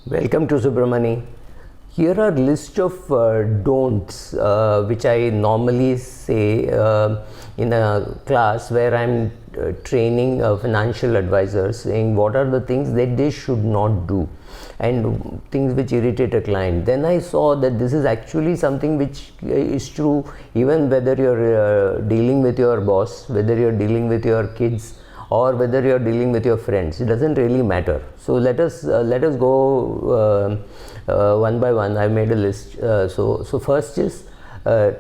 Welcome to Subramani. Here are list of don'ts which I normally say in a class where I'm training financial advisors, saying what are the things that they should not do and things which irritate a client. Then I saw that this is actually something which is true even whether you're dealing with your boss, whether you're dealing with your kids, or whether you are dealing with your friends. It doesn't really matter. So let us go one by one. I made a list. So first is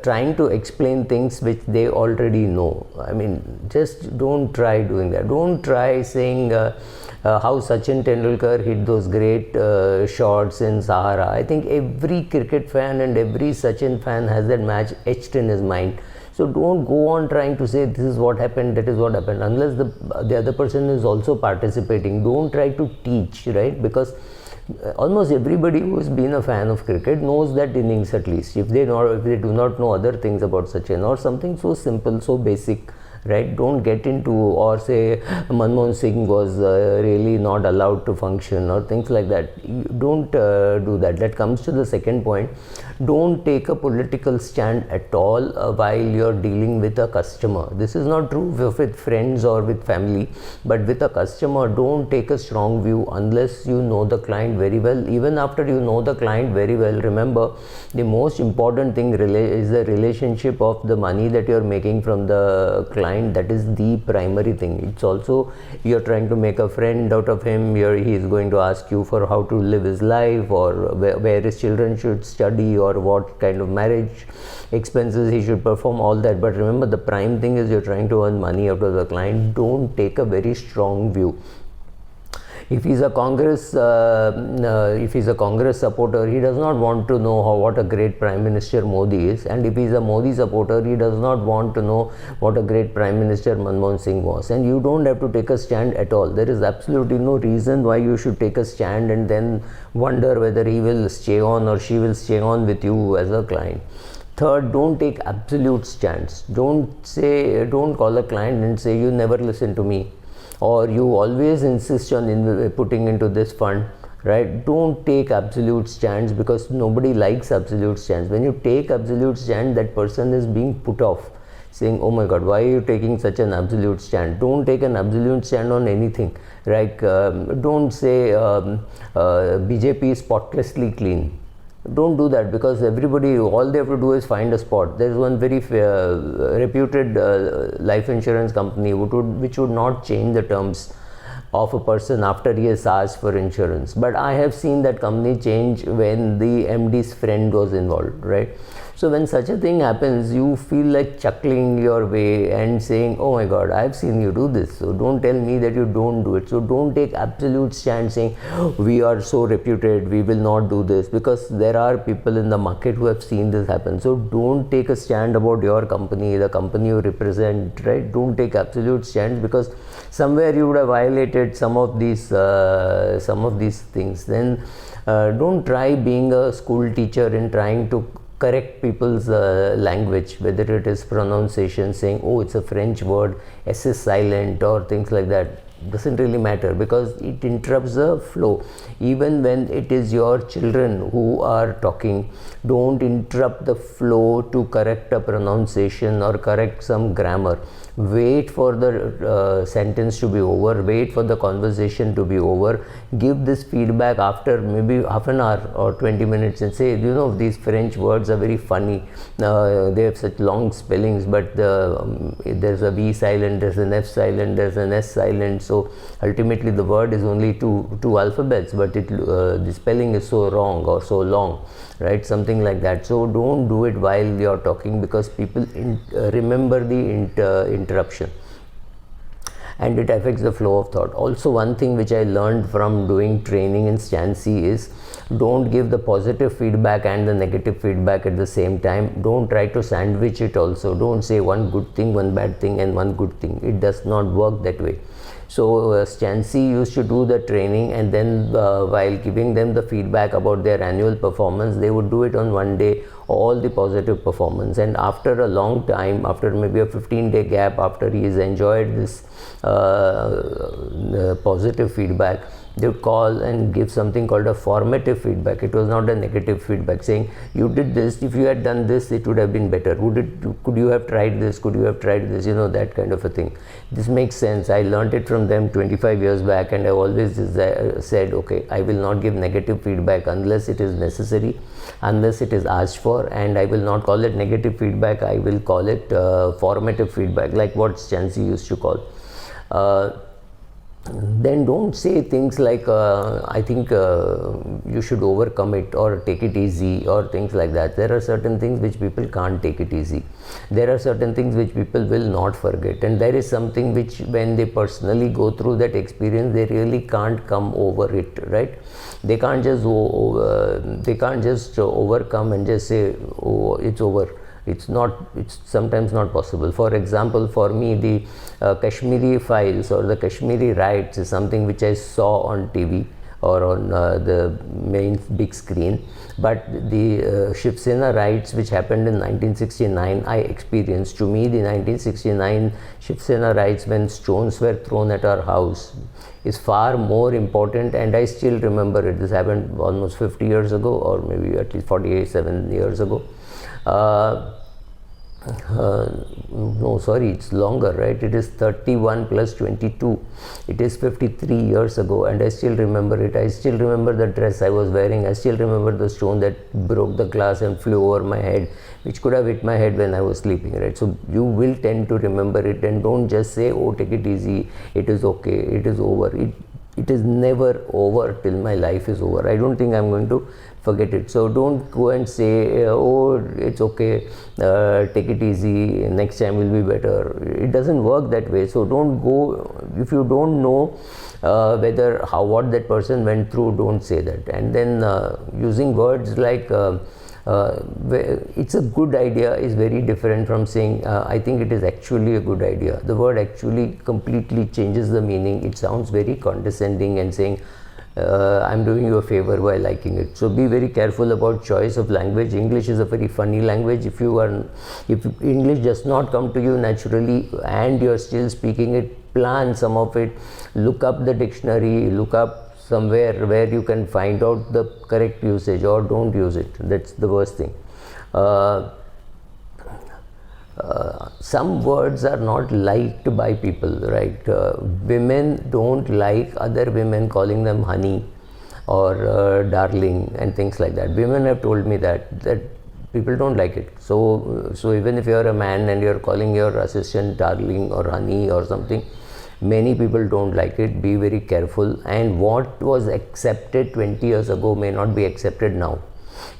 trying to explain things which they already know. I mean, just don't try doing that. Don't try saying how Sachin Tendulkar hit those great shots in Sahara. I think every cricket fan and every Sachin fan has that match etched in his mind. So don't go on trying to say this is what happened, that is what happened, unless the other person is also participating. Don't try to teach, right? Because almost everybody who has been a fan of cricket knows that innings at least. If they do not know other things about Sachin or something so simple, so basic, right? Don't get into or say Manmohan Singh was really not allowed to function or things like that. Don't do that. That comes to the second point. Don't take a political stand at all while you're dealing with a customer. This is not true with friends or with family, but with a customer, don't take a strong view unless you know the client very well. Even after you know the client very well, remember the most important thing is the relationship of the money that you're making from the client. That is the primary thing. It's also you're trying to make a friend out of him. He is going to ask you for how to live his life, or where his children should study, or what kind of marriage expenses he should perform, all that. But remember, the prime thing is you're trying to earn money out of the client. Don't take a very strong view. If he's a Congress supporter, he does not want to know what a great Prime Minister Modi is, and if he's a Modi supporter, he does not want to know what a great Prime Minister Manmohan Singh was. And you don't have to take a stand at all. There is absolutely no reason why you should take a stand and then wonder whether he will stay on or she will stay on with you as a client. Third, don't take absolute stands. Don't call a client and say you never listen to me, or you always insist on putting into this fund, right? Don't take absolute stands, because nobody likes absolute stands. When you take absolute stand, that person is being put off, saying, oh my god, why are you taking such an absolute stand? Don't take an absolute stand on anything. Like don't say BJP is spotlessly clean. Don't do that, because everybody, all they have to do is find a spot. There is one very reputed life insurance company which would not change the terms of a person after he has asked for insurance. But I have seen that company change when the MD's friend was involved, right? So when such a thing happens, you feel like chuckling your way and saying, oh my god, I've seen you do this, so don't tell me that you don't do it. So don't take absolute stand saying, we are so reputed, we will not do this, because there are people in the market who have seen this happen. So don't take a stand about your company, the company you represent, right? Don't take absolute stands, because somewhere you would have violated some of these things. Then don't try being a school teacher and trying to correct people's language, whether it is pronunciation, saying, oh, it's a French word, S is silent, or things like that. Doesn't really matter, because it interrupts the flow. Even when it is your children who are talking, don't interrupt the flow to correct a pronunciation or correct some grammar. Wait for the sentence to be over, wait for the conversation to be over. Give this feedback after maybe half an hour or 20 minutes and say, you know, these French words are very funny, they have such long spellings, but there's a V silent, there's an F silent, there's an S silent. So ultimately the word is only two alphabets, but the spelling is so wrong or so long, right? Something like that. So don't do it while you're talking, because people remember the interruption, and it affects the flow of thought. Also, one thing which I learned from doing training in Stancy is, don't give the positive feedback and the negative feedback at the same time. Don't try to sandwich it also. Don't say one good thing, one bad thing, and one good thing. It does not work that way. So Stancy used to do the training, and then while giving them the feedback about their annual performance, they would do it on one day, all the positive performance. And after a long time, after maybe a 15-day gap, after he has enjoyed this positive feedback, they would call and give something called a formative feedback. It was not a negative feedback saying you did this, if you had done this it would have been better, could you have tried this, could you have tried this, that kind of a thing. This makes sense. I learned it from them 25 years back, and I always said, okay, I will not give negative feedback unless it is necessary, unless it is asked for, and I will not call it negative feedback, I will call it formative feedback, like what Chansey used to call. Then don't say things like I think you should overcome it or take it easy or things like that. There are certain things which people can't take it easy. There are certain things which people will not forget, and there is something which when they personally go through that experience, they really can't come over it, right? They can't just overcome and just say, oh, it's over. It's sometimes not possible. For example, for me, the Kashmiri files or the Kashmiri riots is something which I saw on TV or on the main big screen, but the Shiv Sena riots which happened in 1969 I experienced. To me, the 1969 Shiv Sena riots, when stones were thrown at our house, is far more important, and I still remember it. This happened almost 50 years ago, or maybe at least 47 years ago. No, sorry, it's longer, right? It is 31 plus 22. It is 53 years ago, and I still remember it. I still remember the dress I was wearing. I still remember the stone that broke the glass and flew over my head, which could have hit my head when I was sleeping, right? So you will tend to remember it, and don't just say, oh, take it easy, it is okay, it is over. It is never over till my life is over. I don't think I'm going to forget it. So don't go and say, oh, it's okay, take it easy, next time will be better. It doesn't work that way. So don't go, if you don't know what that person went through, don't say that. And then using words like it's a good idea is very different from saying I think it is actually a good idea. The word actually completely changes the meaning. It sounds very condescending and saying I'm doing you a favor by liking it. So be very careful about choice of language. English is a very funny language. If English does not come to you naturally and you're still speaking it, plan some of it, look up the dictionary, look up somewhere where you can find out the correct usage, or don't use it. That's the worst thing. Some words are not liked by people, right? Women don't like other women calling them honey or darling and things like that. Women have told me that people don't like it. So even if you're a man and you're calling your assistant darling or honey or something, many people don't like it. Be very careful. And what was accepted 20 years ago may not be accepted now.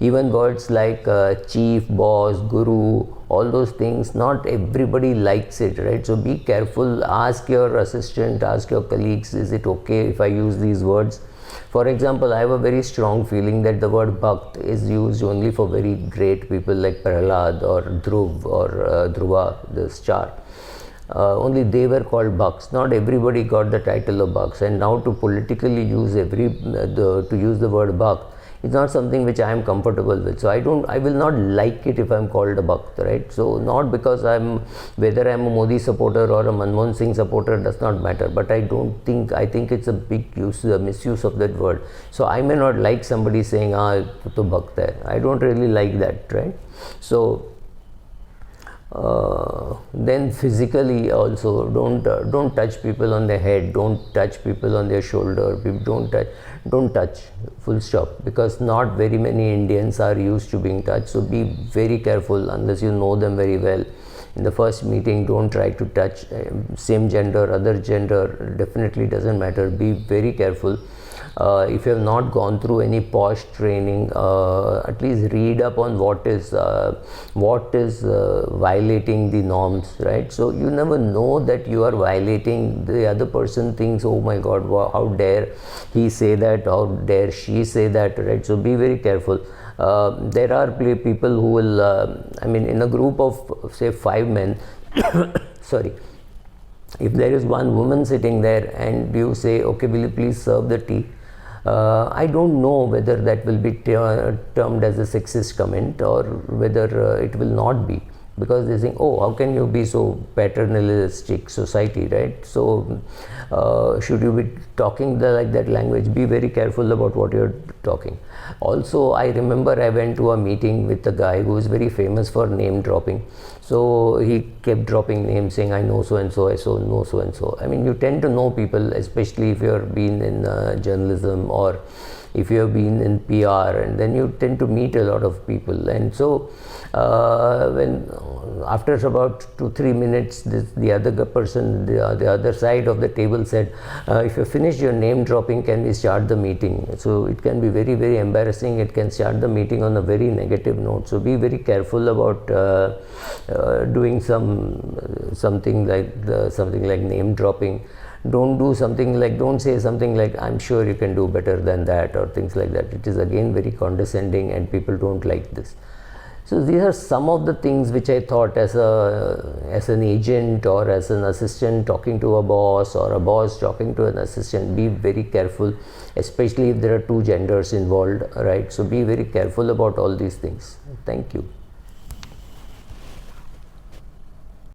Even words like chief, boss, guru, all those things, not everybody likes it, right? So be careful. Ask your assistant, ask your colleagues, is it okay if I use these words? For example, I have a very strong feeling that the word Bhakt is used only for very great people like Prahlad or Dhruv or Dhruva, the star. Only they were called Bhakts. Not everybody got the title of Bhakts. And now to politically use to use the word Bhakt, it's not something which I am comfortable with. So I will not like it if I'm called a Bhakt, right? So not because whether I'm a Modi supporter or a Manmohan Singh supporter does not matter. But I think it's a big misuse of that word. So I may not like somebody saying, to Bhakt hai. I don't really like that, right? So then physically also, don't touch people on their head, don't touch people on their shoulder, don't touch, full stop, because not very many Indians are used to being touched. So be very careful unless you know them very well. In the first meeting, don't try to touch same gender, other gender, definitely doesn't matter. Be very careful. If you have not gone through any posh training, at least read up on what is violating the norms, right? So you never know that you are violating. The other person thinks, oh my God, how dare he say that, how dare she say that, right? So be very careful. There are people who will, in a group of say 5 men, sorry, if there is one woman sitting there and you say, okay, will you please serve the tea? I don't know whether that will be termed as a sexist comment or whether it will not be. because they think, oh, how can you be so paternalistic society, right? So should you be talking like that language? Be very careful about what you're talking. Also, I remember I went to a meeting with a guy who is very famous for name dropping. So he kept dropping names, saying, I know so and so, I know so and so. I mean, you tend to know people, especially if you're been in journalism, or if you have been in PR, and then you tend to meet a lot of people. And so when after about 2-3 minutes, the other person, the other side of the table said, if you finish your name dropping, can we start the meeting? So it can be very, very embarrassing. It can start the meeting on a very negative note. So be very careful about doing something like name dropping. Don't say something like, I'm sure you can do better than that, or things like that. It is again very condescending, and people don't like this. So these are some of the things which I thought, as an agent or as an assistant talking to a boss, or a boss talking to an assistant, be very careful, especially if there are two genders involved, right? So be very careful about all these things. Thank you.